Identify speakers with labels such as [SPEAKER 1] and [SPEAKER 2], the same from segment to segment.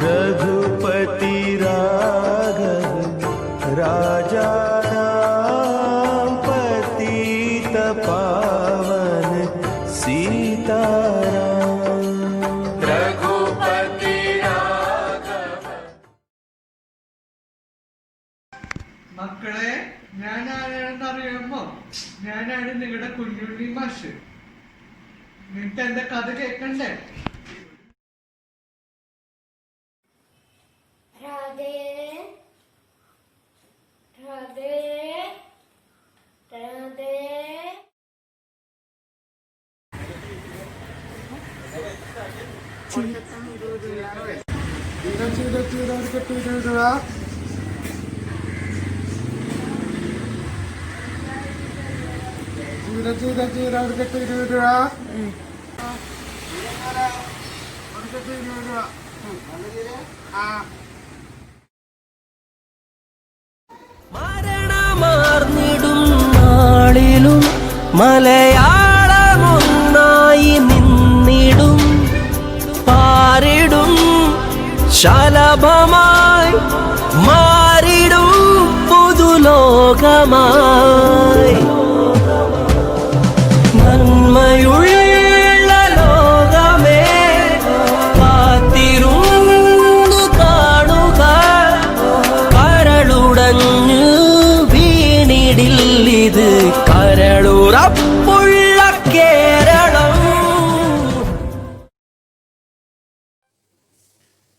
[SPEAKER 1] रघुपति राघव राजा राम पतित पावन सीताराम। रघुपति राघव।
[SPEAKER 2] മക്കളെ, ഞാൻ ആരാണെന്ന് അറിയാമോ? ഞാനാണ് നിങ്ങളുടെ കുഞ്ഞുണ്ണി മാഷ്. നിങ്ങൾക്ക് എന്റെ കഥ കേൾക്കണ്ടേ?
[SPEAKER 3] രാധേ രാധേ രാധേ.
[SPEAKER 4] മരണമാർന്നിടും നാളിലും മലയാളമൊന്നായി നിന്നിടും, പാരിടും ശലഭമായി മാറിടും പുതുലോകമായി. നന്മയുള്ള ലോകമേ കാത്തിരുന്നു കാണുക, കരളുടഞ്ഞു വീണിടില്ലിത് കരളുറപ്പുള്ള കേരളം.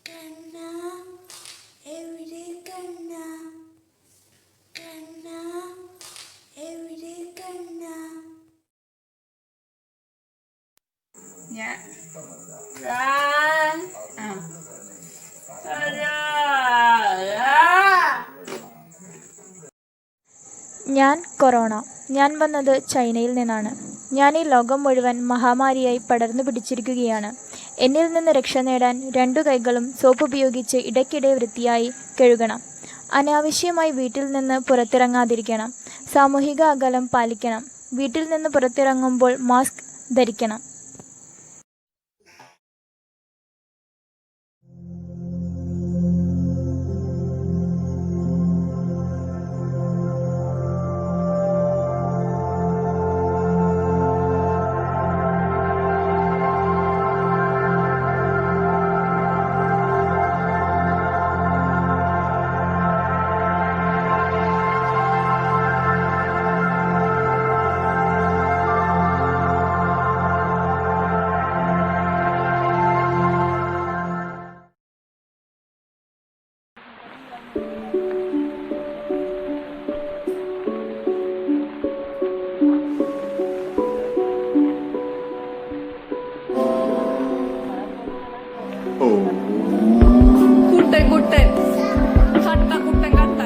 [SPEAKER 3] കണ്ണ എവിടെ കണ്ണ, കണ്ണ എവിടെ കണ്ണ.
[SPEAKER 5] ഞാൻ കൊറോണ. ഞാൻ വന്നത് ചൈനയിൽ നിന്നാണ്. ഞാൻ ഈ ലോകം മുഴുവൻ മഹാമാരിയായി പടർന്നു പിടിച്ചിരിക്കുകയാണ്. എന്നിൽ നിന്ന് രക്ഷ നേടാൻ 2 കൈകളും സോപ്പ് ഉപയോഗിച്ച് ഇടയ്ക്കിടെ വൃത്തിയായി കഴുകണം. അനാവശ്യമായി വീട്ടിൽ നിന്ന് പുറത്തിറങ്ങാതിരിക്കണം. സാമൂഹിക അകലം പാലിക്കണം. വീട്ടിൽ നിന്ന് പുറത്തിറങ്ങുമ്പോൾ മാസ്ക് ധരിക്കണം.
[SPEAKER 6] കുട്ടൻ കുട്ടൻ കട്ട കുട്ടൻ കട്ട.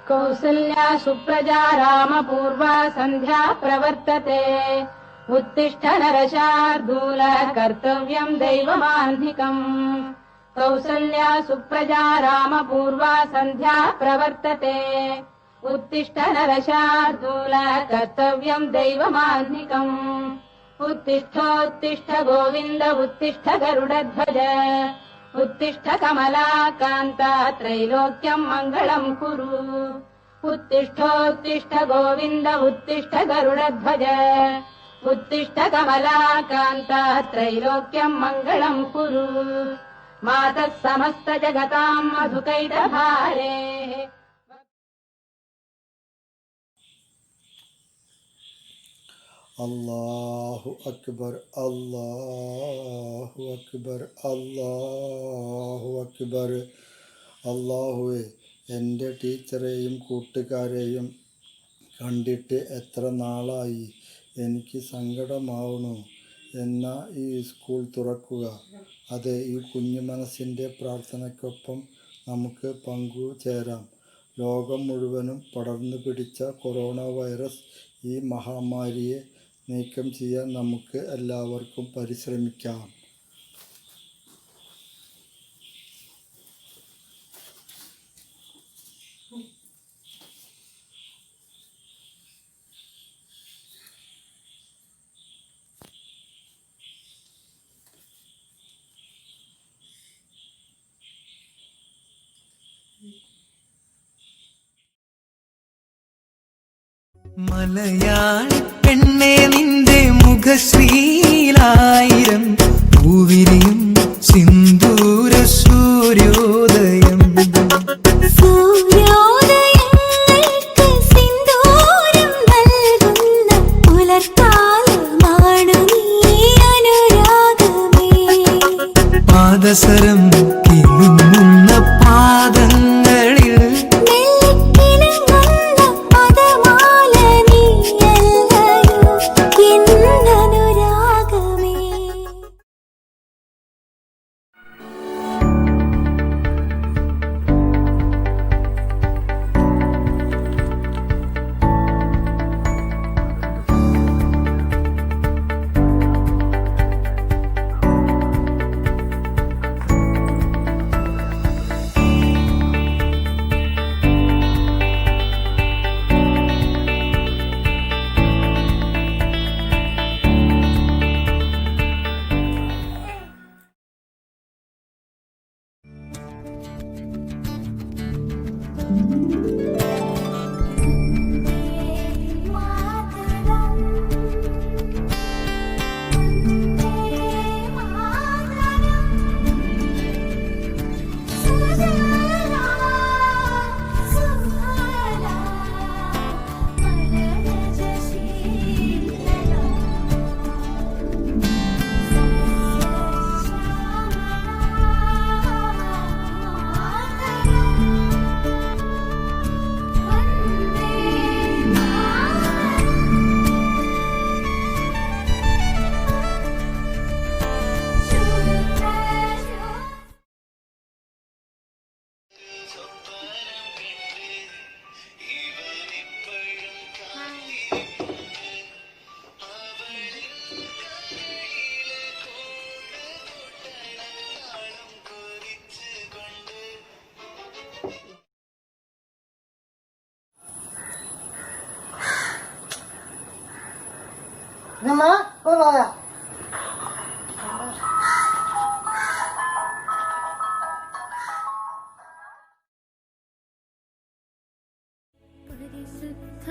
[SPEAKER 7] कौसल्या सुप्रजा रामपूर्वा सन्ध्या प्रवर्तते। उत्तिष्ठ नरशार्दूल कर्तव्यम् दैवमाह्निकम्। कौसल्या सुप्रजा रामपूर्वा सन्ध्या प्रवर्तते। उत्तिष्ठ नरशार्दूल कर्तव्यम् दैवमाह्निकम्। उत्तिष्ठोत्तिष्ठ गोविन्द उत्तिष्ठ गरुडध्वज उत्तिष्ठ कमलाकान्ता त्रैलोक्यम् मङ्गलम् कुरु उत्तिष्ठोत्तिष्ठ गोविन्द उत्तिष्ठ गरुडध्वज उत्तिष्ठ कमलाकान्ता त्रैलोक्यम् मङ्गलम् कुरु मातः समस्त जगताम् मधुकैटभारे।
[SPEAKER 8] അല്ലാഹു അക്ബർ അല്ലാഹു അക്ബർ അല്ലാഹു അക്ബർ. അല്ലാഹുവേ, എൻ്റെ ടീച്ചറെയും കൂട്ടുകാരെയും കണ്ടിട്ട് എത്ര നാളായി. എനിക്ക് സങ്കടമാവണു. എന്നാ ഈ സ്കൂൾ തുറക്കുക. അതെ, ഈ കുഞ്ഞു മനസ്സിൻ്റെ പ്രാർത്ഥനയ്ക്കൊപ്പം നമുക്ക് പങ്കുചേരാം. ലോകം മുഴുവനും പടർന്നു പിടിച്ച കൊറോണ വൈറസ് ഈ മഹാമാരിയെ നീക്കം ചെയ്യാൻ നമുക്ക് എല്ലാവർക്കും പരിശ്രമിക്കാം.
[SPEAKER 1] മലയാളി പെണ്ണെ നിന്റെ മുഖശ്രീലായിരം പൂവിരിയും സിന്ദൂര സൂര്യോദയം.
[SPEAKER 3] സൂര്യോദയങ്ങൾക്ക് സിന്ദൂരം നൽകുന്ന പുലർക്കാലമാണു നീ അനുരാഗമേ.
[SPEAKER 1] പാദസരം കിലുങ്ങുന്ന പാദങ്ങളിൽ
[SPEAKER 3] നെല്ലിക്കിലുങ്ങുന്ന പദമാല നീയല്ലയോ എന്നനുരാഗമേ.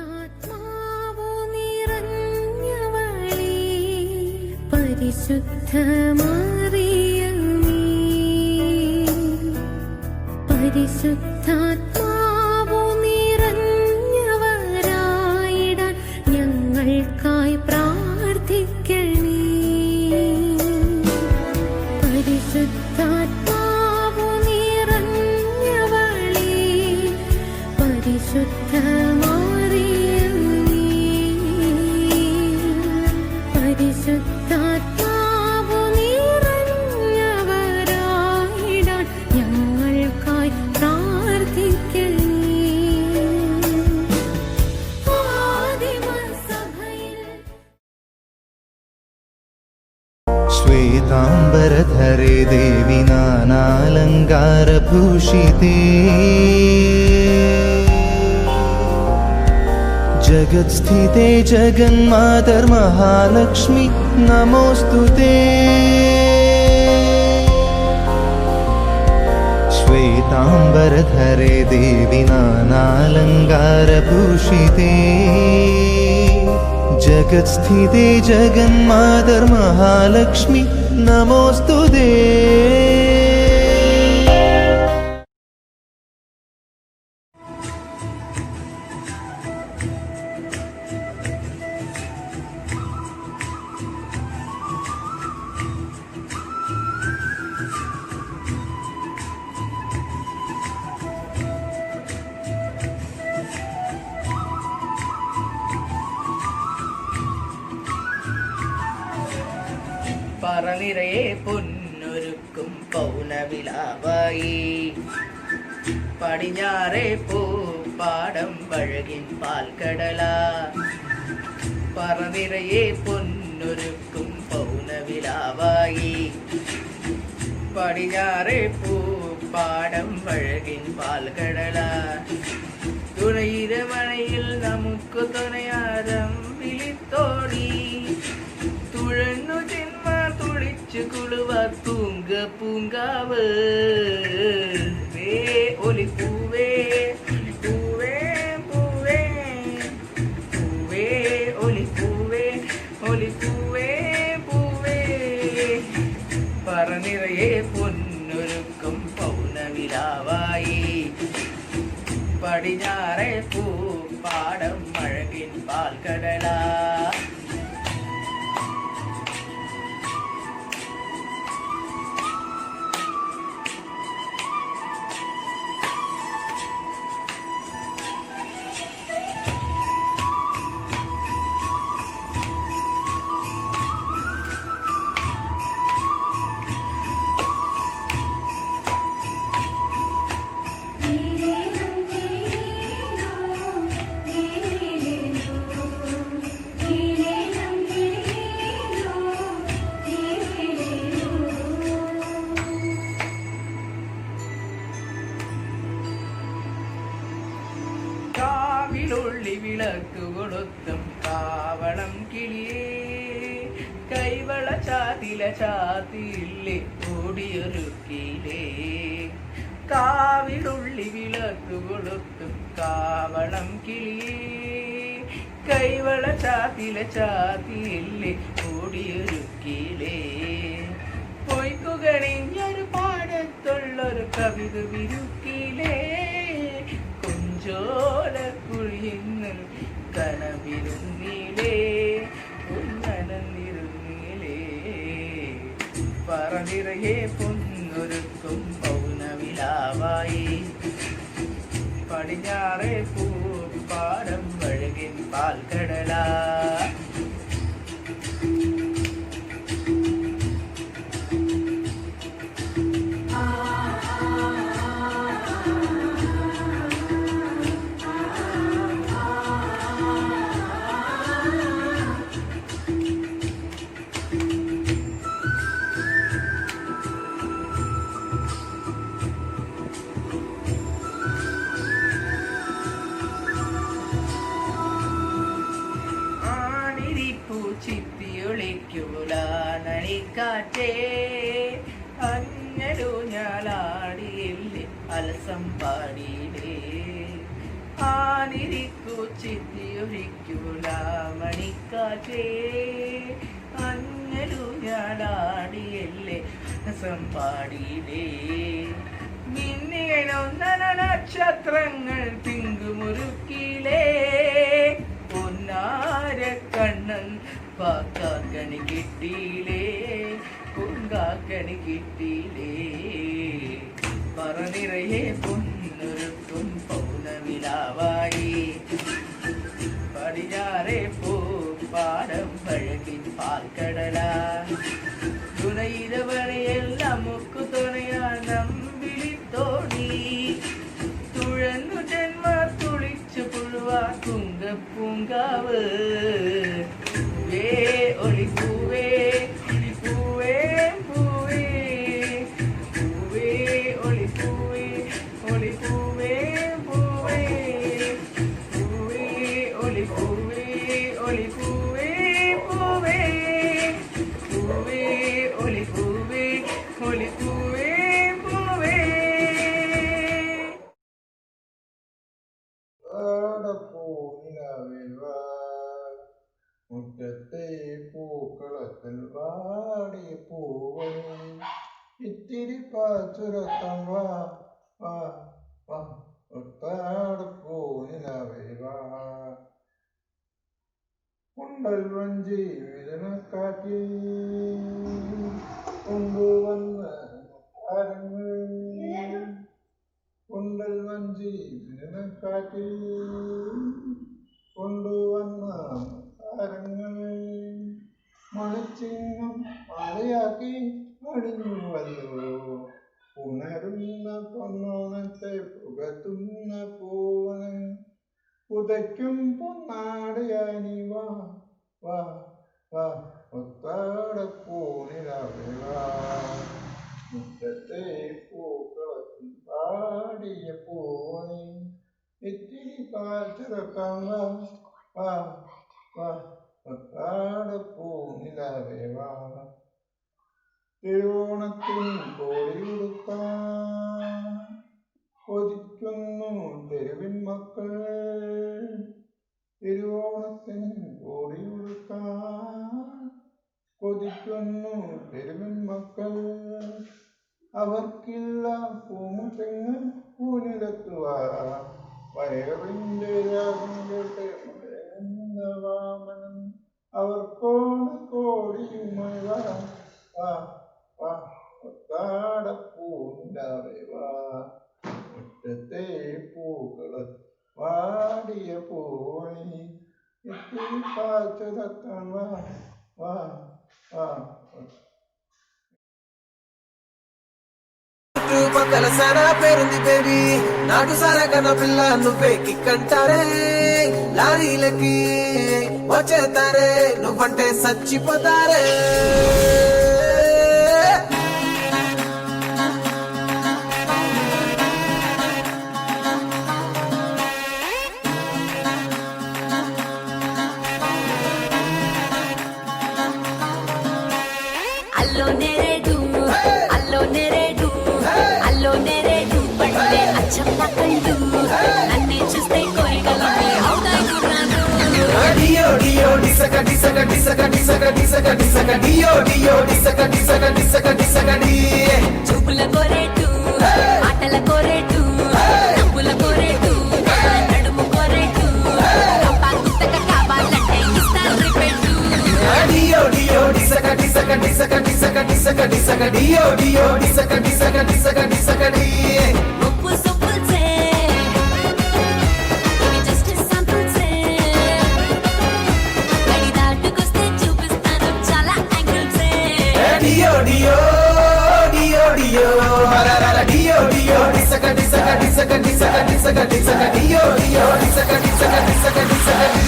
[SPEAKER 9] പരിശുദ്ധാത്മാവു നിറഞ്ഞവളേ, പരിശുദ്ധ മറിയമേ, പരിശുദ്ധാത്മാവു നിറഞ്ഞവരായിടാൻ ഞങ്ങൾക്കായി പ്രാർത്ഥിക്കണേ. പരിശുദ്ധാത്മാവു നിറഞ്ഞവളേ, പരിശുദ്ധ മറിയമേ, പരിശുദ്ധാത്മാവു നിറഞ്ഞവരായിടാൻ ഞങ്ങൾക്കായി പ്രാർത്ഥിക്കണേ. ആദിമസഭയിൽ
[SPEAKER 1] ശ്വേതാംബരധരേ ദേവി നാനാലങ്കാരഭൂഷിതേ, ജഗത്സ്ഥിതേ ജഗന്മാതർമഹാലക്ഷ്മി നമോസ്തുതേ. ശ്വേതാംബരധരേ ദേവി നാനാലങ്കാരഭൂഷിതേ ജഗത്സ്ഥിതേ ജഗന്മാതർ മഹാലക്ഷ്മി നമോസ്തുതേ.
[SPEAKER 10] പറനിറയെ പൊന്നൊരുക്കും പൗനവിലാവായി പടിഞ്ഞാറേ പൂപ്പാടം പഴകിൻ പാൽക്കടല. പറനിറയെ പൊന്നൊരുക്കും പൗനവിലാവായി പടിഞ്ഞാറേ പൂപ്പാടം പഴകിൻ പാൽക്കടല. തുണയിരമണയിൽ നമുക്ക് തുണയാരം വിളിത്തോടി തുഴന്നു ജന്മ തുളിച്ചു കുളുവ തൂങ്ക പൂങ്കാവ്. വേ ഒലിപ്പൂവേ പൂവേ പൂവേ പൂവേ ഒലിപ്പൂവേ ഒലിപ്പൂവേ പൂവേ. പറനിറയെ പൊന്നൊരുക്കും പൗനവിലാവായി പടിഞ്ഞാറേ പൂപ്പാടം അഴകിൻ പാൽക്കടല. കാവിലുള്ളി വിളക്ക് കൊളുത്തും കാവളം കിളിയേ കൈവള ചാതില ചാത്തിയില്ലേ ഓടിയൊരുക്കിയിലേ. കാവിലുള്ളി വിളക്ക് കൊളുത്തും കാവളം കിളിയേ കൈവള ചാതില ചാത്തിയില്ലേ ഓടിയൊരുക്കിയിലേ. പൊയ്ക്കുകണിഞ്ഞൊരു പാടത്തുള്ളൊരു കവിത വിരുക്കിയിലേ കുഞ്ചോലക്കുഴിയുന്നു കനവിരുന്നിലേ ഉന്നനന്നിരുന്നിലേ. പറനിറയെ പൊന്നൊരുക്കും പൗനവിലാവായി പടിഞ്ഞാറേ പൂപ്പാടം വഴകിൻ പാൽക്കടല. ചിത്തിയൊളിക്കൂല നണിക്കാറ്റേ അഞ്ഞലു ഞാലാടിയില്ലേ അലസം പാടിയിലേ. ആനിരിക്കൂ ചിത്തിയൊളിക്കൂല മണിക്കാറ്റേ അഞ്ഞലു ഞാലാടിയില്ലേ അലസം പാടിയിലേ. മിന്നിയണൊന്നന നക്ഷത്രങ്ങൾ തിങ്കുമുറുക്കിലേ പൊന്നാര കണ്ണൻ പാക്കാക്കണി കിട്ടിയിലേ പൂങ്കാക്കണി കിട്ടിയിലേ. പറനിറയെ പൊന്നൊരുക്കും പൗനവിലാവായി പടിഞ്ഞാറേ പൂപ്പാടം പഴകിൻ പാൽക്കടല. തുണയിരവണയിൽ നമുക്ക് തുണയാൻ നമ്പിളിത്തോണി തുഴന്നു ജന്മ തുളിച്ചു പുഴുവ തുങ്ക പൂങ്കാവ്. വേ ഒളിപ്പൂവേ ഒളിപ്പൂവേ പൂവേ പൂവേ ഒളിപ്പൂവേ ഒളിപ്പൂവേ പൂവേ പൂവേ ഒളിപ്പൂവേ ഒളിപ്പൂവേ പൂവേ പൂവേ ഒളിപ്പൂവേ ഒളിപ്പൂവേ പൂവേ.
[SPEAKER 8] വാടിയ പൂവണി ഇത്തിരി പാച്ചുരത്തം വാ വാ വാ ഒത്താടപ്പൂനിലവേ വാ കൊണ്ടൽ വഞ്ചി മിഥുനക്കാറ്റിൽ കൊണ്ടുവന്ന താരങ്ങൾ കൊണ്ടൽ വഞ്ചി മിഥുനക്കാറ്റിൽ കൊണ്ടുവന്ന താരങ്ങൾ മണിച്ചിങ്ങം മലയാക്കി അടിഞ്ഞുവല്ലോ ഉണരുന്ന പൊന്നോണത്തെ പുകത്തുന്ന പൂവന് ഉദയ്ക്കും പൊന്നാടയാനി വാ വാ വാ ഒത്താടപ്പൂനിലവേ വാ മുറ്റത്തെ പൂക്കളത്തിൽ പാടിയ പൂവണി ഇത്തിരി പാചകം വാ വാ വാ ഒത്താടപ്പൂനിലവേ വാ തിരുവോണത്തിന് കോടിയുടുക്കാൻ കൊതിക്കുന്നു തെരുവിൻ മക്കൾ തിരുവോണത്തിന് കോടിയുടുക്കാൻ കൊതിക്കുന്നു തെരുവിൻ മക്കൾ അവർക്കില്ല പൂമുറ്റങ്ങൾ പൂനിരത്തുവാ വയറിൻ്റെ രാഗം കേട്ട് വാമനൻ അവർക്കോട് കോടിയുമായി വാ വാ വാ ഒത്താടപ്പൂനിലവേ വാ മുറ്റത്തെ പൂക്കള വാടിയ പൂവണി ഇത്തിരി പാചകം വാ വാ വാ
[SPEAKER 4] చుట్టుపక్కల సారా పేరుంది బేబీ నాకు సారా కన్న పిల్ల నువ్వే కిక్కంటారే లారీలకి వచ్చేతారే నువ్వంటే చచ్చిపోతారే
[SPEAKER 9] అల్లో నేరేడు అల్లో నేరేడు అల్లో నేరేడు పళ్ళే అచ్చమ్మ కళ్ళు నన్నే చూస్తే కోరికలన్నీ అవుతాయి గుర్రాలు
[SPEAKER 4] డియో డియో డిసక డిసక డిసక డిసక డిసక డిసక డియో డియో డిసక డిసక డిసక డిసక డి
[SPEAKER 9] చూపుల కోరేటు ఆటల కోరేటు నవ్వుల కోరేటు నడుము కోరేటు గుత్తక కావాలంటే ఇస్తాను రిపెట్టు
[SPEAKER 4] డియో డియో డిసక డిసక డిసక డిసక డిసక డిసక డియో డియో డిసక డిసక డిసక డిసక డి
[SPEAKER 9] ఉప్పు సొప్పుల్సే ఇవి జస్ట్ శాంపుల్సే గడి దాటుకొస్తే చూపిస్తాను చాలా యాంగిల్సే
[SPEAKER 4] డియో డియో డియో డియో హరరర డియో డియో డిసక డిసక డిసక డిసక డిసక డిసక డియో డియో డిసక డిసక డిసక డిసక డి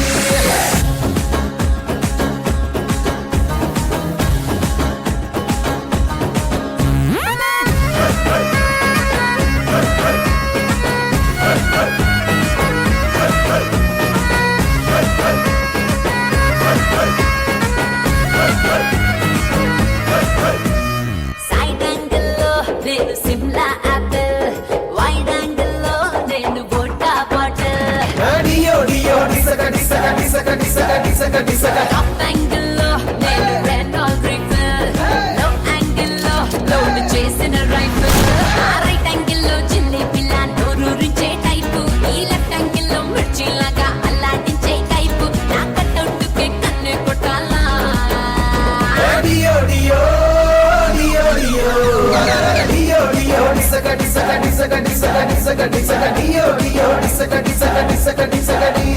[SPEAKER 9] సైడ్ యాంగిల్లో నేను సిమ్లా యాపిల్ వైడ్ యాంగిల్లో నేను వోడ్కా బాటిల్
[SPEAKER 4] డియో డియో డిసక డిసక డిసక డిసక డిసక డిసక
[SPEAKER 9] టాప్ యాంగిల్లో నేను రెనాల్ రైఫిల్ లో యాంగిల్లో లోడ్ చేసిన రైఫిల్ రైట్ యాంగిల్లో చిల్లి పిల్ల నోరూరించే టైపు ఈ లెఫ్ట్ యాంగిల్లో మిర్చిలాగా అల్లాడించే టైపు నా కట్టౌట్కే కన్నే కొట్టాలా
[SPEAKER 4] డియో డియో డియో డియో హరరర డియో డియో డిసక డిసక డిసక డిసక డిసక డిసక డియో డియో డిసక డిసక డిసక డిసక డి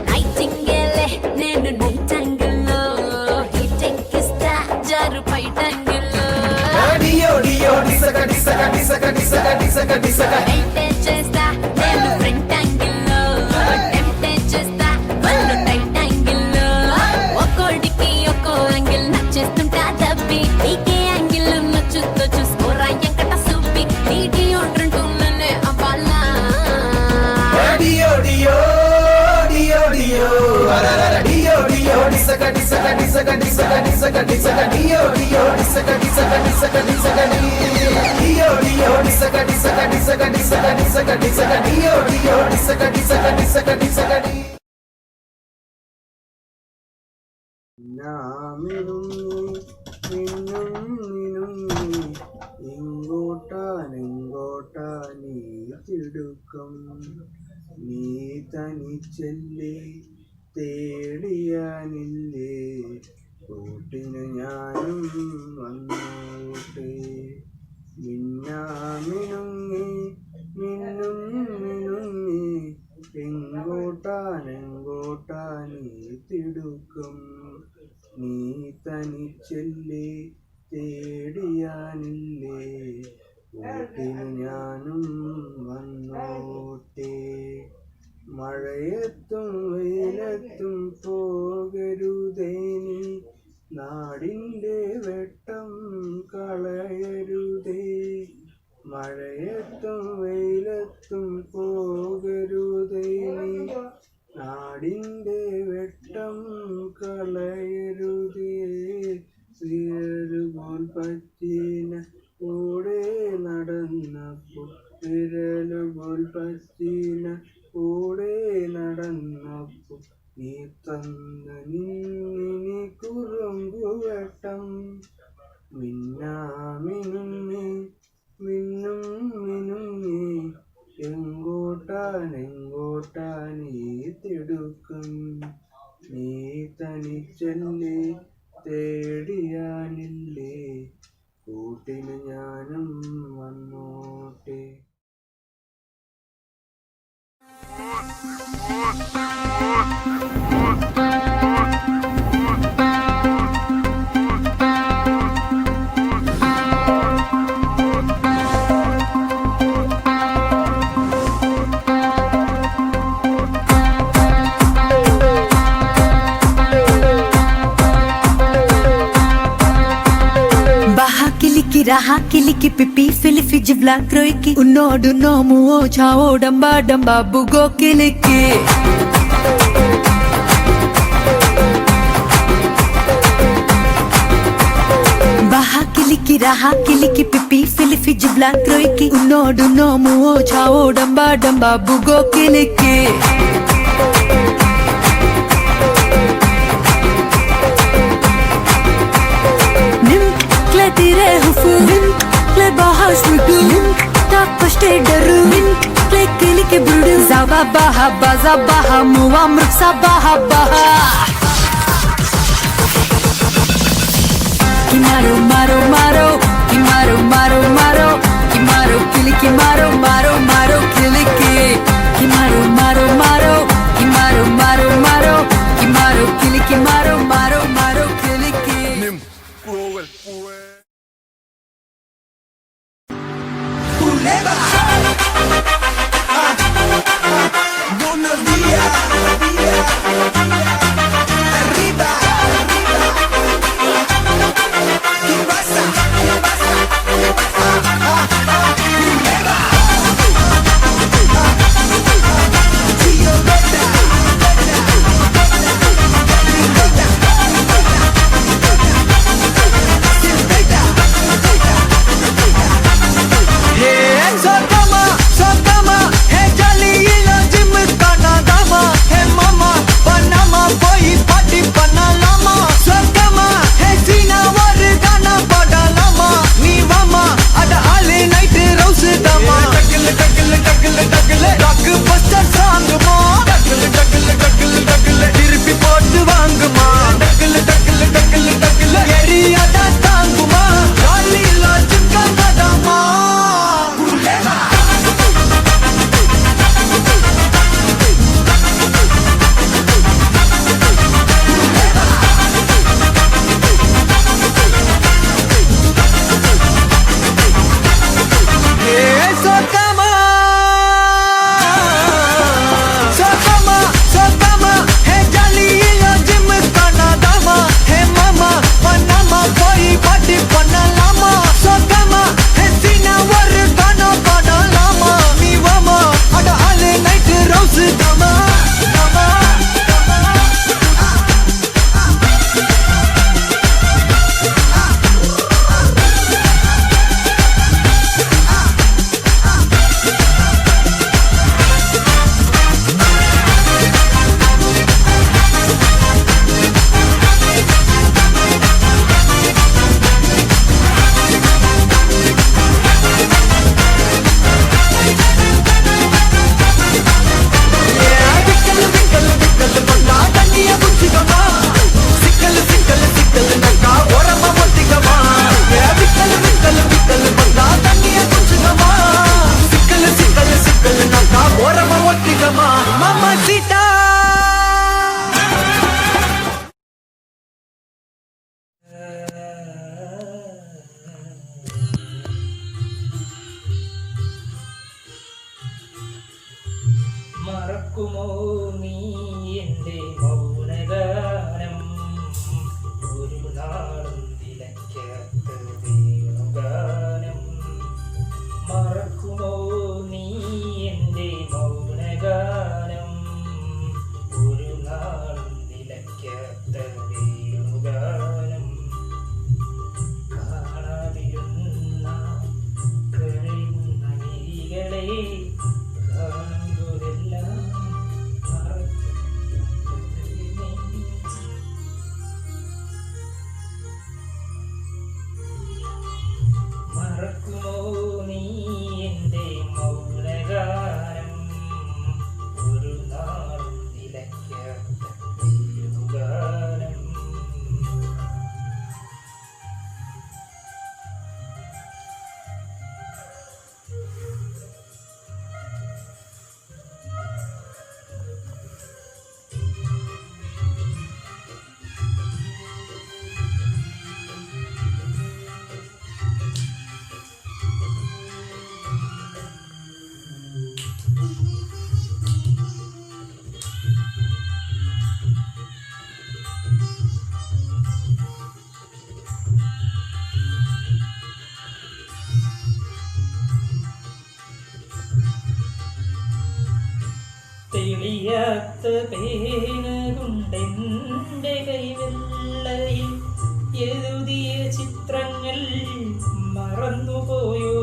[SPEAKER 9] నైటింగేలే నేను నైట్ యాంగిల్లో హిట్ ఎక్కిస్తా జారు పైట యాంగిల్లో
[SPEAKER 4] డియో డియో డిసక డిసక డిసక డిసక డిసక డిసక
[SPEAKER 9] మెయింటైన్ చేస్తా నేను ఫ్రంట్ యాంగిల్లో టెంప్టేట్ చేస్తా వాళ్ళు టైట్ యాంగిల్లో ఒక్కోడికి ఒక్కో యాంగిల్ నచ్చేస్తుంటా దబ్బి నీకే యాంగిల్ నచ్చుతో చూసుకోరా ఎంకట సూపి నీటి ఒండ్రంటూ నన్నే అవ్వాలా
[SPEAKER 4] డియో డియో
[SPEAKER 8] എങ്ങോട്ടാനെങ്ങോട്ടാനീ തിടുക്കം നീ തനിച്ചല്ലേ തേടിയാനില്ലേ കൂട്ടിന് ഞാനും വന്നോട്ടെ മിന്നാമിനുങ്ങി മിന്നും മിനുങ്ങി എങ്ങോട്ടാനെങ്ങോട്ടാനീ തിടുക്കം നീ തനിച്ചല്ലേ തേടിയാനില്ലേ കൂട്ടിന് ഞാനും വന്നോട്ടെ മഴയത്തും വെയിലത്തും പോകരുതേ നീ നാടിൻ്റെ വെട്ടം കളയരുതേ മഴയത്തും വെയിലത്തും പോകരുതേ നീ നാടിൻ്റെ വെട്ടം കളയരുതേ വിരലുപോൽ പറ്റിന കൂടെ നടന്നപ്പോൾ വിരലുപോൽ പറ്റിന കൂടെ നടന്നപ്പോൾ നീ തന്ന നിന്നിനി കുറുമ്പുവട്ടം മിന്നാമിനുങ്ങി മിന്നും മിനുങ്ങി എങ്ങോട്ടാനെങ്ങോട്ടാനീ തിടുക്കം നീ തനിച്ചല്ലേ തേടിയാനില്ലേ കൂട്ടിന് ഞാനും വന്നോട്ടെ.
[SPEAKER 9] Raha kiliki pipi filifi jivla kroiki unodu nomu o chao damba damba bugo kiliki Baha kiliki raha kiliki pipi filifi jivla kroiki unodu nomu o chao damba damba bugo kiliki Tire hufu le bahas nudu tak pashte daru le kili ke budu zaba baha bazabaha muamr sabaha baha kimaro maro maro kimaro maro maro kimaro kili kimaro maro maro kili ke kimaro maro maro kimaro maro maro kimaro kili kimaro maro maro kili ke nim cruel
[SPEAKER 4] Buenos días, arriba, ¿qué pasa? Sin
[SPEAKER 11] മറക്കുമോ നീ എൻ്റെ മൗനഗാനം ഒരു നാളും നിലയ്ക്കാത്ത വേണുഗാനം മറക്കുമോ നീ എൻ്റെ മൗനഗാനം ഒരു നാളും നിലയ്ക്കാത്ത വേണുഗാനം കാണാതിരുന്ന കരയുന്ന മിഴികളെ കാണുമ്പോഴെല്ലാം മറക്കുമോ നീ എൻ്റെ മൗനഗാനം ഒരു നാളും നിലയ്ക്കാത്ത വേണുഗാനം തെളിയാത്ത പേന കൊണ്ടെൻ്റെ കൈവെള്ളയിൽ എഴുതിയ ചിത്രങ്ങൾ മറന്നുപോയോ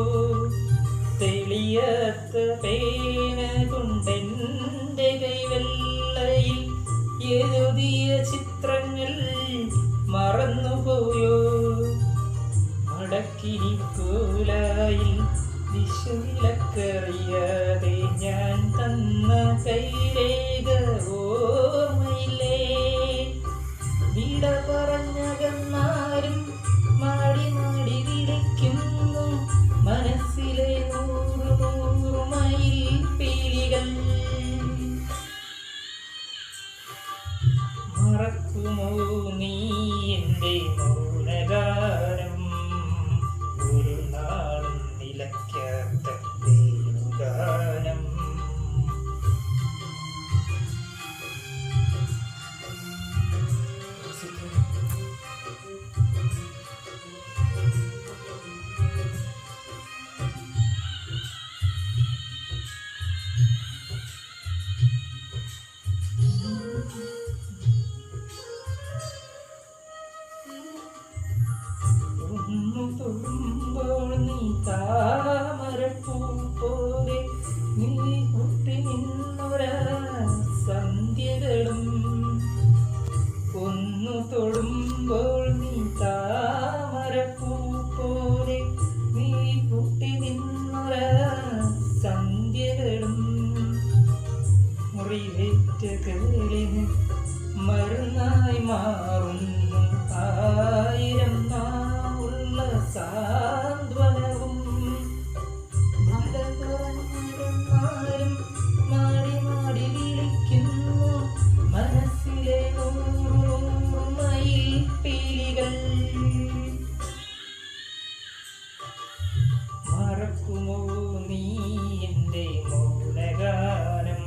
[SPEAKER 11] തെളിയാത്ത പേന കൊണ്ടെൻ്റെ കൈവെള്ളയിൽ എഴുതിയ ചിത്രങ്ങൾ മറന്നുപോയോ മടക്കിനി കോലായിൽ ദിശവിലക്കറിയാതെ ഞാൻ തന്ന കൈരേഖ ഓർമ്മയില്ലേ വിട പറഞ്ഞകന്നാലും മാടി മാടി വിളിക്കുന്നു മനസ്സിലെ നൂറു നൂറു മയിൽ പീലികൾ മറക്കുമോ നീ എൻ്റെ മൗനഗാനം ഒരു നാളും നിലയ്ക്കാത്ത വേണുഗാനം ഒന്നു തൊടുമ്പോൾ നീ താമരപ്പൂ പോലെ നീ കുട്ടി നിന്നൊരാ സന്ധ്യകളും ഒന്നു തൊടുമ്പോൾ നീ താമരപ്പൂ പോലെ നീ കുട്ടി നിന്നൊരാ സന്ധ്യകളും മുറിവേറ്റ കരളിന് മരുന്നായി മാറുന്നു ആയിരം നാളുള്ള സാന്ത്വനവും വിട പറഞ്ഞിരുന്നാലും മാടി മാടി വിളിക്കുന്നു മനസ്സിലെ നൂറു നൂറു മയിൽ പീലികൾ മറക്കുമോ നീ എൻ്റെ മൗനഗാനം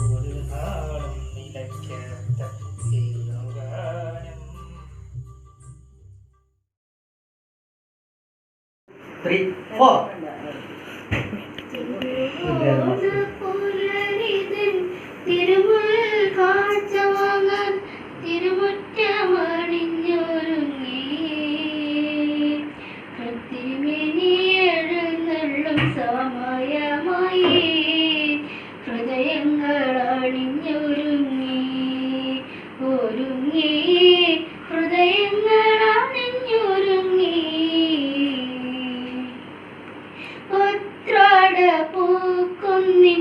[SPEAKER 11] ഒരു നാളും നിലയ്ക്കാത്ത വേണുഗാനം
[SPEAKER 10] 3, 4
[SPEAKER 3] പൂക്കുന്നിൻ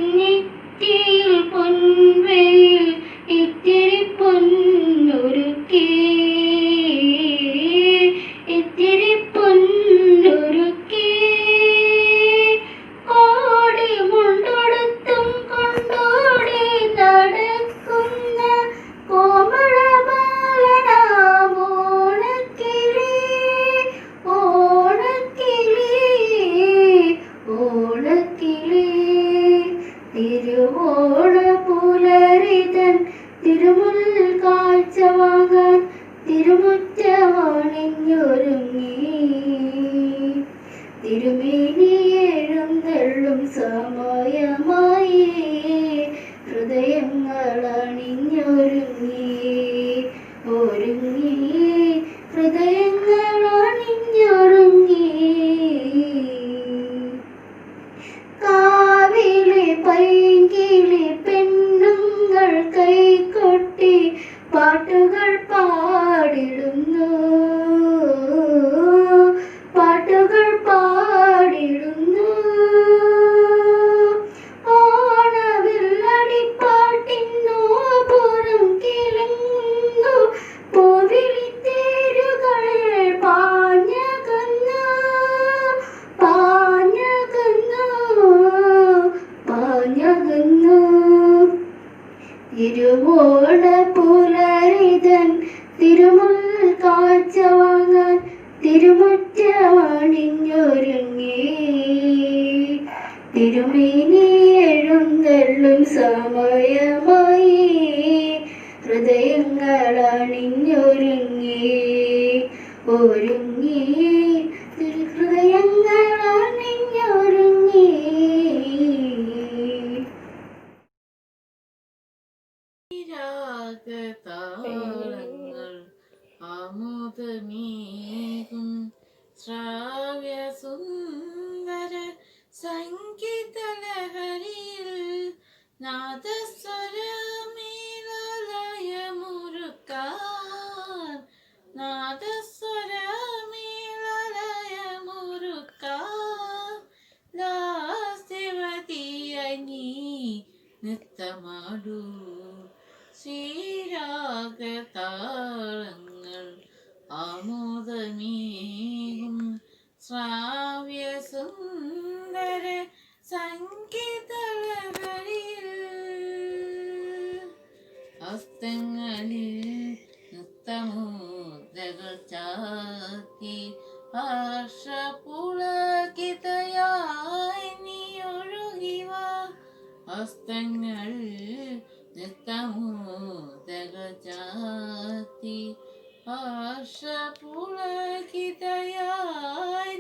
[SPEAKER 3] തിരുമേനി എഴുന്നള്ളും സമയമായി ഹൃദയങ്ങൾ അണിഞ്ഞൊരുങ്ങി ഒരുങ്ങി ഹൃദയങ്ങൾ അണിഞ്ഞൊരുങ്ങി കാവിലെ പൈങ്കിളി പെണ്ണുങ്ങൾ കൈകൊട്ടി പാട്ടുകൾ പാടിടുന്നു പാട്ടുകൾ പാടിടുന്നു ഓണവില്ലടിപ്പാട്ടിന്നോപുരം കിളങ്ങുന്നു പൂവിളിത്തേരുകളിൽ പാഞ്ഞകന്നു പാഞ്ഞകന്നു പാഞ്ഞകന്നു തിരുവോണ പുലരിതൻ തിരുമുൽ കാഴ്ച വാങ്ങാൻ തിരുമുറ്റമണിഞ്ഞൊരുങ്ങി തിരുമേനി എഴുന്നള്ളും സമയമായി ഹൃദയങ്ങൾ അണിഞ്ഞൊരുങ്ങി ഒരുങ്ങി ഹൃദയങ്ങൾ അണിഞ്ഞൊരുങ്ങി
[SPEAKER 7] രാഗതാളങ്ങൾ ആമോദമേകും ശ്രാവ്യ സുന്ദര സംഗീതലഹരിയിൽ നാദസ്വരമേളലയമുറുക്കാൻ നാദസ്വരമേളലയമുറുക്കാൻ ലാസ്യവതിയായി നീ നൃത്തമാടൂ ശ്രീരാഗതാളങ്ങൾ ആമോദമേകും ശ്രാവ്യ സുന്ദര സംഗീതലഹരിയിൽ ഹസ്തങ്ങളിൽ നൃത്തമുദ്രകൾ ചാർത്തി ഹർഷപുളകിതയായി നീ ഒഴുകിവ ഹസ്തങ്ങൾ നൃത്തമുദ്രകൾ ചാർത്തി ഹർഷപുളകിതയായി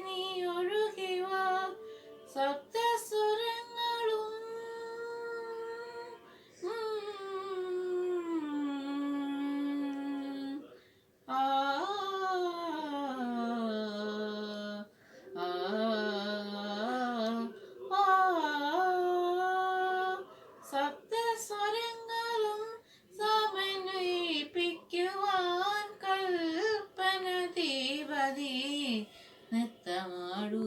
[SPEAKER 7] നീ ഒഴുകിവ സപ്തസ്വരങ്ങളും ആ സപ്തസ്വരങ്ങളും സമന്വയിപ്പിക്കുവാൻ കൽപ്പന ദേവതേ നൃത്തമാടൂ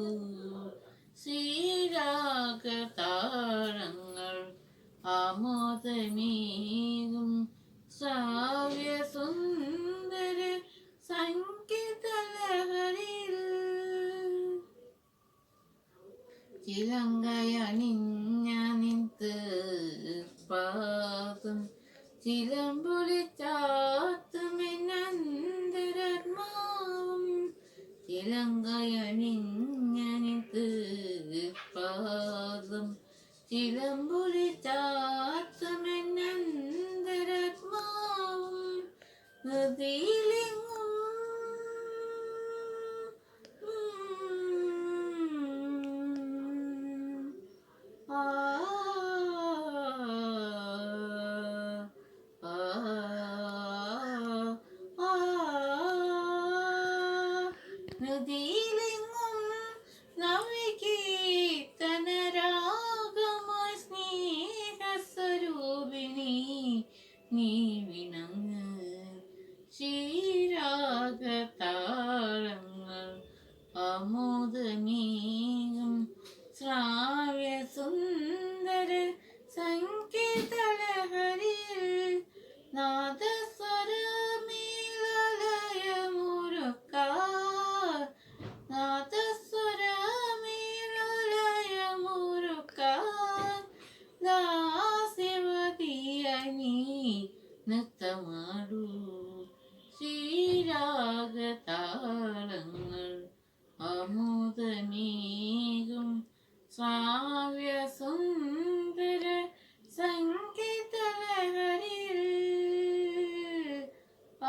[SPEAKER 7] ശ്രീരാഗതാളങ്ങൾ ആമോദമേകും ശ്രാവ്യ സുന്ദര സംഗീതലഹരിയിൽ ചിലങ്കയണിഞ്ഞ നിന്ത് പാദം ചിലമ്പൊലി ചാത്തുമെന്നന്തരാത്മാവും ചിലങ്കയണിഞ്ഞ നിന്ത് പാദം ചിലമ്പൊലി ചാത്തുമെന്നന്തരാത്മാവും ഹൃദയിലെങ്ങും നദിയിലെങ്ങും നവകീർത്തനരാഗമായി സ്നേഹസ്വരൂപിണി നീ വിണങ്ങ് ശ്രീരാഗതാളങ്ങൾ ആമോദമേകും ശ്രാവ്യ സുന്ദര സംഗീതലഹരിയിൽ നാദസ്വരമേളലയമുറുക്കാൻ നാദസ്വരമേളലയമുറുക്കാൻ ദാസ്യവതിയായി നീ നൃത്തമാടൂ ശ്രീരാഗതാളങ്ങൾ ആമോദമേകും ശ്രാവ്യ സുന്ദര സംഗീതലഹരിയിൽ ആ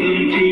[SPEAKER 12] Thank you.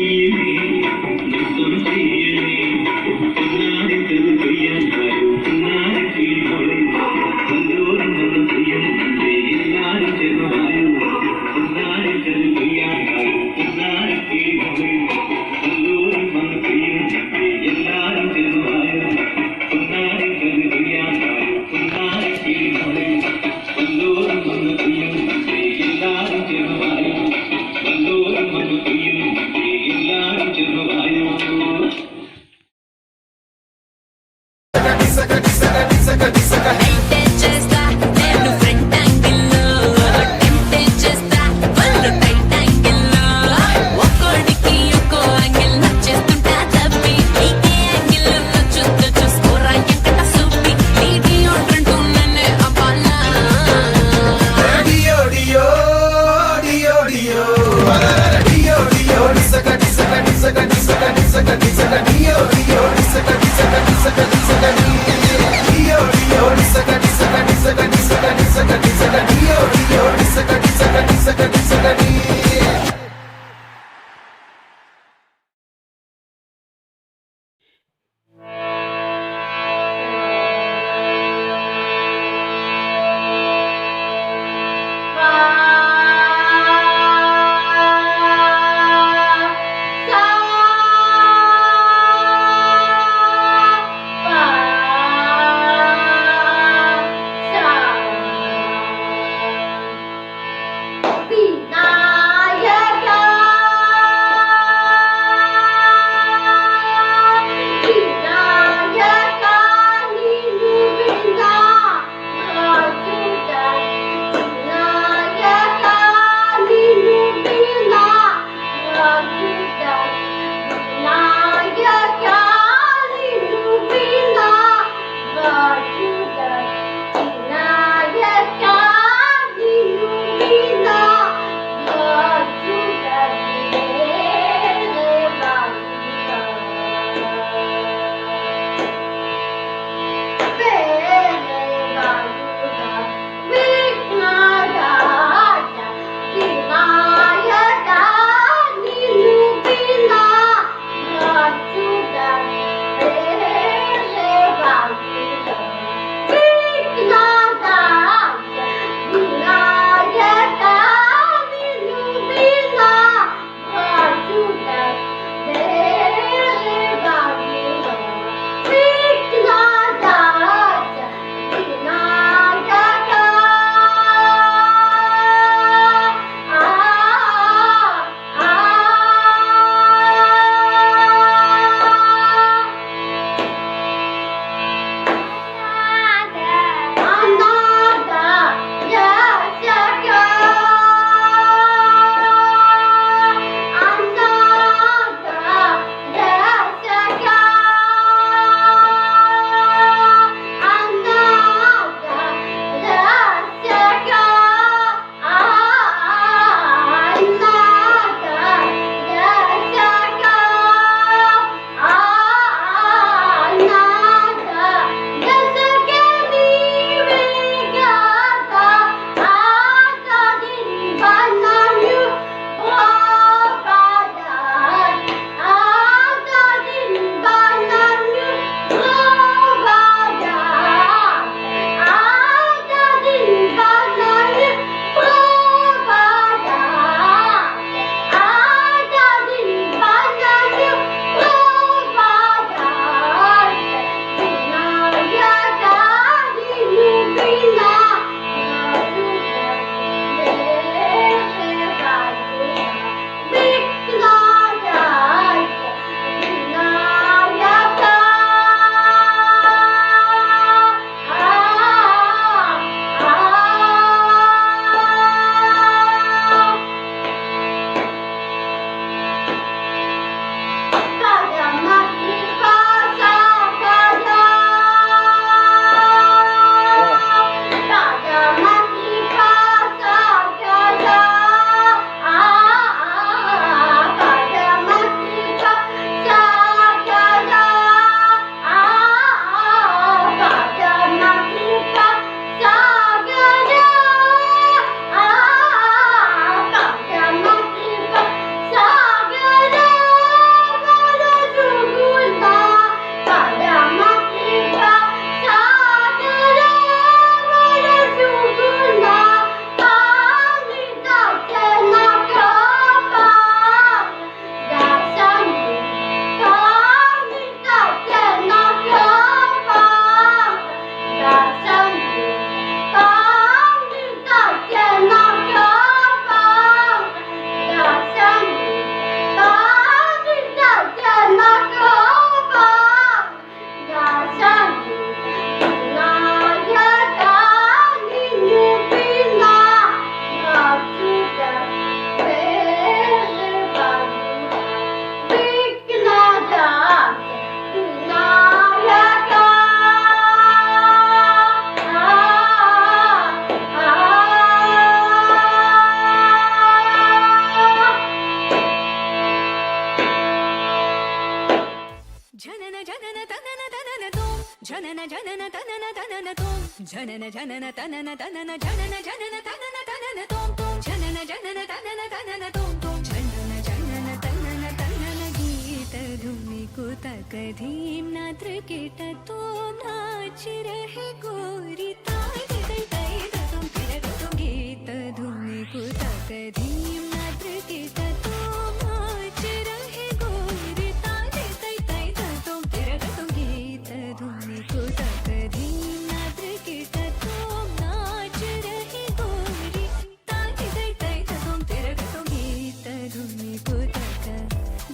[SPEAKER 9] ജനന ജനന തനന തനന തോം ജനന ജനന തനന തനന ജനന ജനന തനന തനന തോം തോം ജനന ജനന തനന തനന തോം തോം ജനന ജനന തനന തനന ഗീത ധുനി കുതക ധീം നാദ്ര കേട്ട തോം നാच रहे गोरी ताई तै तै तुम फिर तुम गीत ധുനി കുതക ധീം നാദ്ര കേട്ട തോം നാच रहे गोरी ताई तै तै तुम फिर तुम गीत ധുനി കുതക ധീം നാദ്ര കേട്ട തോം നാच रहे गोरी ताई तै तै तुम फिर तुम गीत ധുനി കുതക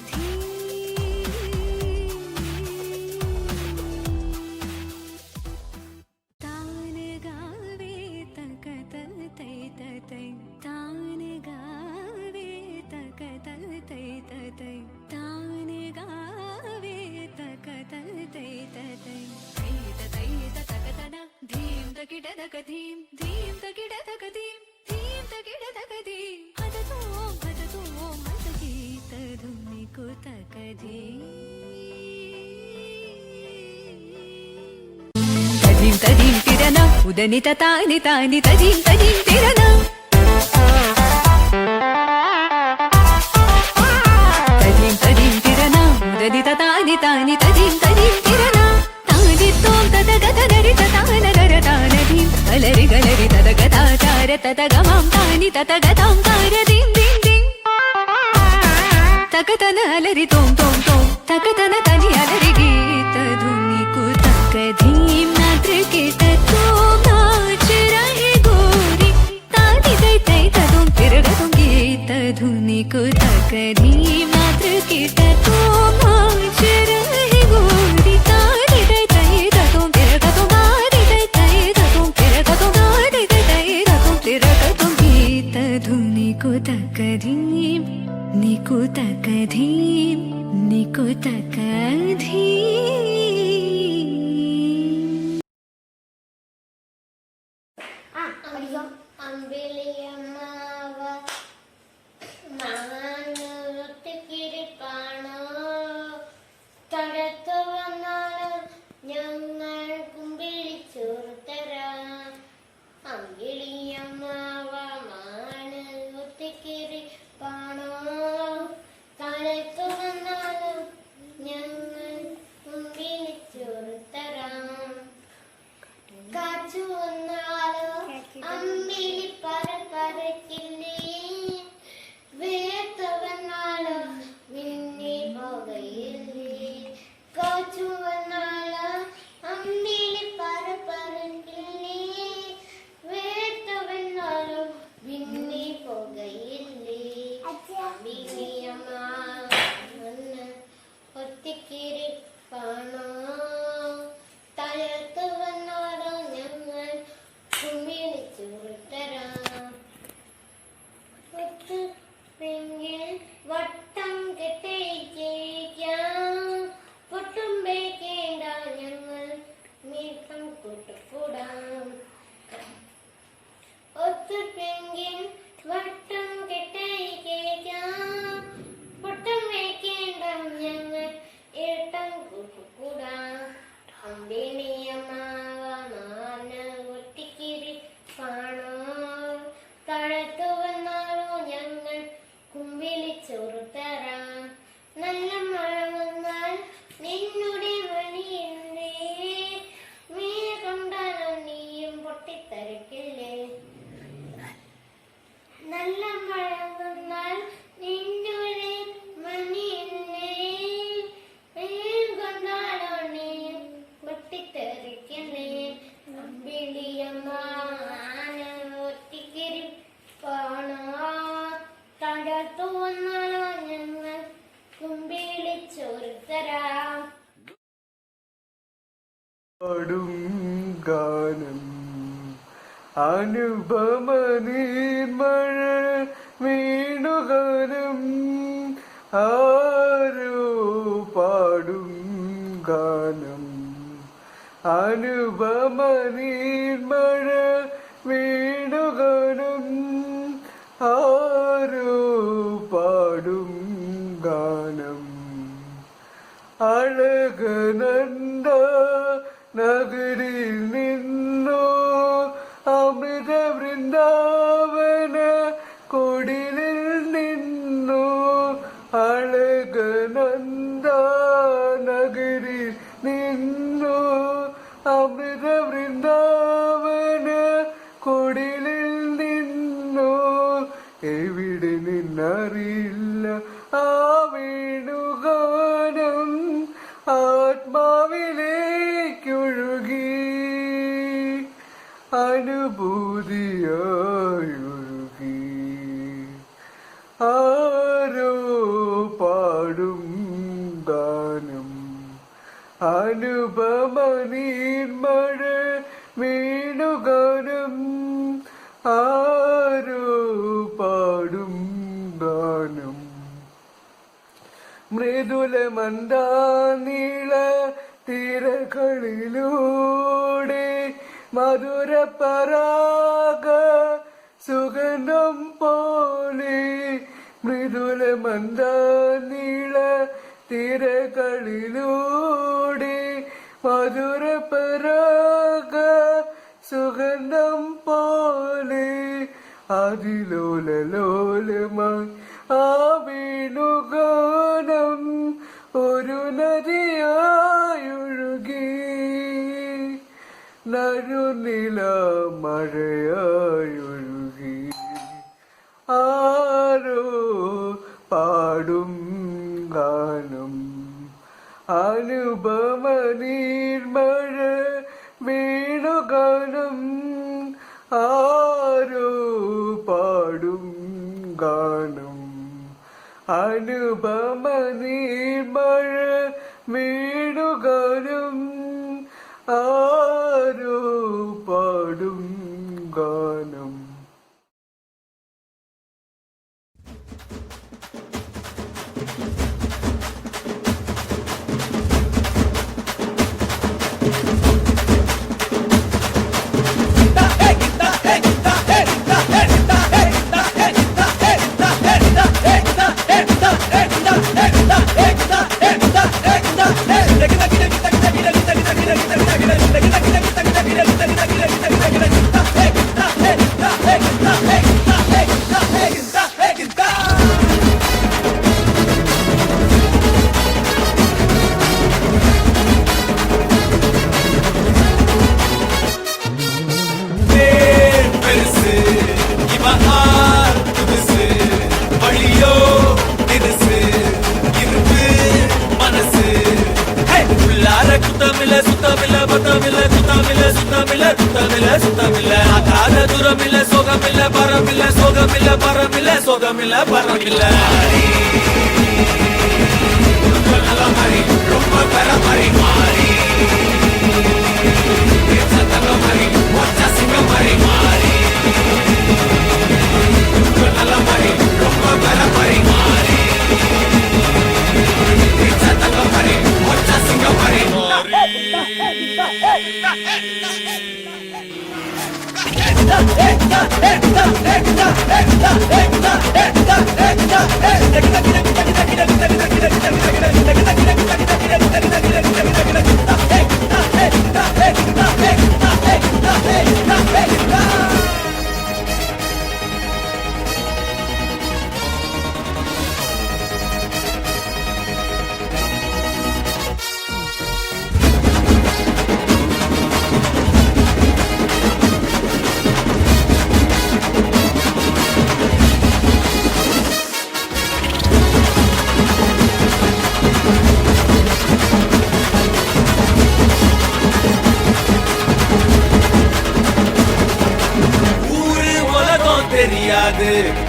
[SPEAKER 9] ധീം താന ഗാവേ തക തൈ തൈ തൈ താന ഗാവേ തക തൈ തൈ തൈ താന ഗാവേ തക തൈ തൈ തൈ തൈ തക തന ധീം തകിട തക ധീം ധീം തകിട തക ധീം ധീം തകിട തക ധീം ഹദ തോം ഹദ ഗീത ധുനി കുതക ധീം തദീം തദീം തിരന ഉദനിത താനി താനി തദീം തദീം തിരന തദീം തദീം തിരന ഉദനിത താനി താനി തദീം തദീം തിരന താനി തോം തദഗ തദരി തദാന ദര താനദീം ഗലരി ഗലരി തദഗ താചാര തദഗമം താനി തദഗ താം താര ദീം ദീം ദീം തകതന അലരി തോം തോം തോം തകതന തനി അലരി ഗീത ധുനി കുതക ധീം നാദ്ര കേട്ട തോം നാच रहे गोरी तानी तै तै तुम फिर तुम गीत ധുനി കുതക ധീം നാദ്ര കേട്ട തോം നാच रहे गोरी तानी तै तै तुम फिर तुम तानी तै तै तुम फिर तुम तानी तै तै तुम फिर तुम गीत ധുനി കുതക ധീം നികുതക ധീം നികുതക ധീം
[SPEAKER 3] അമ്പിളിയമ്മാവ മാനൊത്തിക്കിരിപ്പാണോ തടത്തു വന്നാലോ ഞങ്ങൾ കുമ്പിളിച്ചോർത്തരാം അമ്പിളിയമ്മാവ മാനൊത്തിക്കിരിപ്പാണോ തടത്തു വന്നാലോ ഞങ്ങൾ കുമ്പിളിച്ചോർത്തരാം കാച്ചു വന്നാലോ അമ്പിളി പറക്കില്ലേ വേർത്ത് വന്നാലോ മിന്നി പോകയില്ലേ കാച്ചു വന്നാലോ അമ്പിളി പറക്കില്ലേ വേർത്ത് വന്നാലോ മിന്നി പോകയില്ലേ അമ്പിളിയമ്മ ഒത്തിക്കിരിപ്പാണോ തളർത്തു വന്നോടോ ഞങ്ങൾ കുമ്പിളിച്ചോർത്തരാം ഒത്തുവെങ്കിൽ വട്ടം കെട്ടിയിരിക്കാം പൊട്ടും പേക്കേണ്ട ഞങ്ങൾ മീട്ടം കൂട്ടുകൂടാം ഒത്തുവെങ്കിൽ വട്ടം കെട്ടിയിരിക്കാം പൊട്ടും പേക്കേണ്ട ഞങ്ങൾ ഇരട്ടം കൂട്ടുകൂടാം അമ്പിളിയമ്മാവ ഒറ്റിക്കിരിപ്പാണോ തഴത്തു വന്നാലോ ഞങ്ങൾ കുമ്പിളിച്ചോർത്തരാം നല്ല മഴ വന്നാൽ നിന്നുടെ വഴിയുണ്ടേ മീ കൊണ്ടാലോ നീയും പൊട്ടിത്തെറിക്കില്ലേ നല്ല മഴ വന്നാൽ നിന്നുടെ മണിയുണ്ടേ കൊണ്ടാലോ നീയും പൊട്ടിത്തെറിക്കില്ലേ അമ്പിളിയമ്മ ഒറ്റിക്കിരിപ്പാണോ തടത്തു വന്നാലോ ഞങ്ങൾ കുമ്പിളിച്ചോർത്തരാം
[SPEAKER 8] പാടും ഗാനം അനുപമ നീർമഴ വീണുഗാനം ആരോ പാടും ഗാനം അനുപമ നീർമഴ വീണുഗാനം ആരോ പാടും ഗാനം അഴകനന്ദ നഗരിൽ നിന്നു അമൃത വൃന്ദാവന കൊടിലിൽ നിന്നു അളകനന്ദ നഗരിൽ നിന്നു അമൃത വൃന്ദാവന കൊടിലിൽ നിന്നു എവിടെ നിന്നറിയില്ല ആ വേണുഗാനം ആത്മാവിലേക്കൊഴുകി അനുഭൂതിയായൊഴുകി ആരോ പാടും ഗാനം അനുപമ നീർമഴ വേണുഗാനം ആരോ പാടും ഗാനം മൃദുല മന്ദാനീള തിരകളിലൂടെ മധുര പരാഗ സുഗന്ധം പോലെ മൃദുല മന്ദാനീള തിരകളിലൂടെ മധുര പരാഗ സുഗന്ധം പോലെ അതിലോലലോലമായി ആ വേണുഗാനം ഒരു നദിയായൊഴുകി നരുനില മഴയായൊഴുകി ആരോ പാടും ഗാനം അനുപമ നീർമഴ വേണുഗാനം ആരോ പാടും ഗാനം അനുപമ നീർമഴ വേണുഗാനം ആരോ പാടും ഗാനം.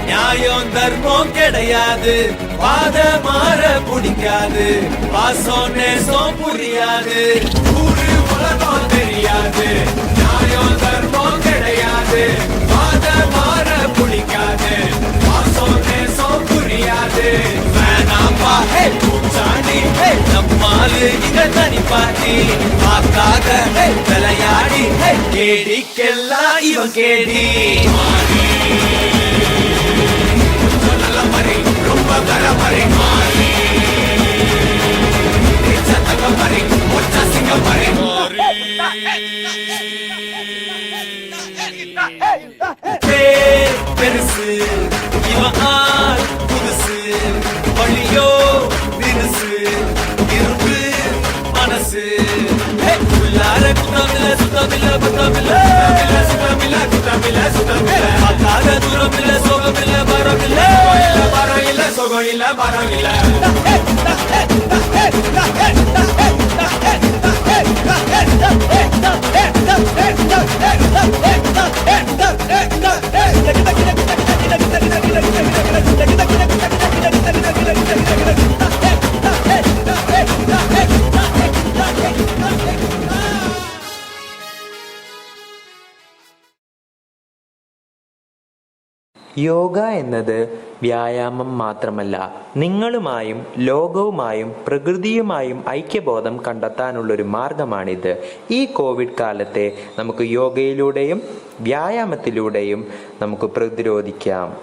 [SPEAKER 4] நியாயம் தர்மம் கிடையாது பாத மாற பிடிக்காது பாசம் நேசம் புரியாது ஊரு உலகம் தெரியாது நியாயம் தர்மம் கிடையாது பாத மாற பிடிக்காது பாசம் நேசம் புரியாது வேணாம்பா பூச்சாண்டி நம்மாலு இங்க தனி பாட்டி பார்க்காக விளையாடி கேடிக்கெல்லாம் இவன் கேடி ரொம்ப கரமறை மாறி சத்தங்க மறை ஒற்ற சிங்க மறை மாறி
[SPEAKER 12] യോഗ എന്നത് വ്യായാമം മാത്രമല്ല, നിങ്ങളുമായും ലോകവുമായും പ്രകൃതിയുമായും ഐക്യബോധം കണ്ടെത്താനുള്ളൊരു മാർഗമാണിത്. ഈ കോവിഡ് കാലത്തെ നമുക്ക് യോഗയിലൂടെയും വ്യായാമത്തിലൂടെയും നമുക്ക് പ്രതിരോധിക്കാം.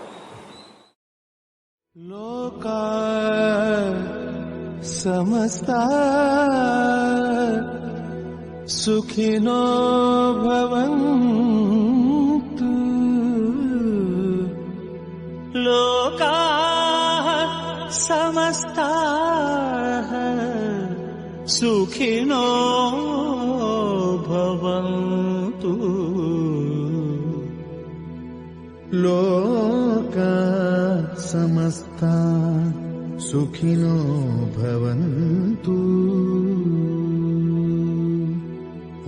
[SPEAKER 1] ലോകാ സമസ്താ സുഖിനോ ഭവന്തു. लोकाः समस्ताः सुखिनो भवन्तु. लोकाः समस्ताः सुखिनो भवन्तु.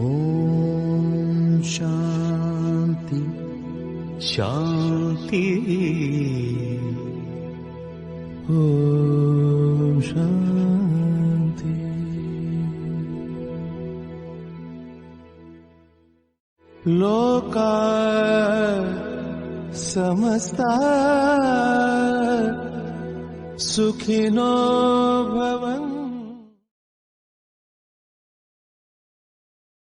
[SPEAKER 1] ॐ शान्ति शान्ति. ॐ शान्ति. लोकाः समस्ताः सुखिनो भवन्तु.